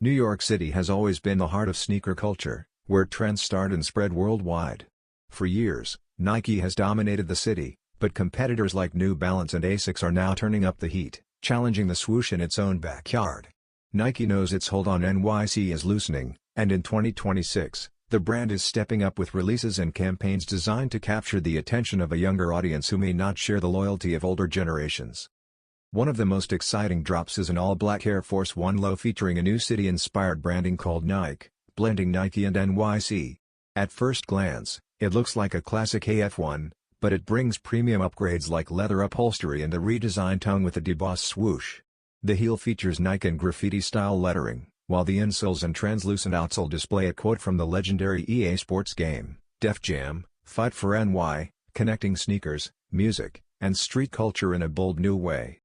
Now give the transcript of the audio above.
New York City has always been the heart of sneaker culture, where trends start and spread worldwide. For years, Nike has dominated the city, but competitors like New Balance and ASICS are now turning up the heat, challenging the swoosh in its own backyard. Nike knows its hold on NYC is loosening, and in 2026, the brand is stepping up with releases and campaigns designed to capture the attention of a younger audience who may not share the loyalty of older generations. One of the most exciting drops is an all-black Air Force One low featuring a new city-inspired branding called NYKE, blending Nike and NYC. At first glance, it looks like a classic AF1, but it brings premium upgrades like leather upholstery and a redesigned tongue with a debossed swoosh. The heel features Nike and graffiti-style lettering, while the insoles and translucent outsole display a quote from the legendary EA Sports game, Def Jam, "Fight for NY, connecting sneakers, music, and street culture in a bold new way."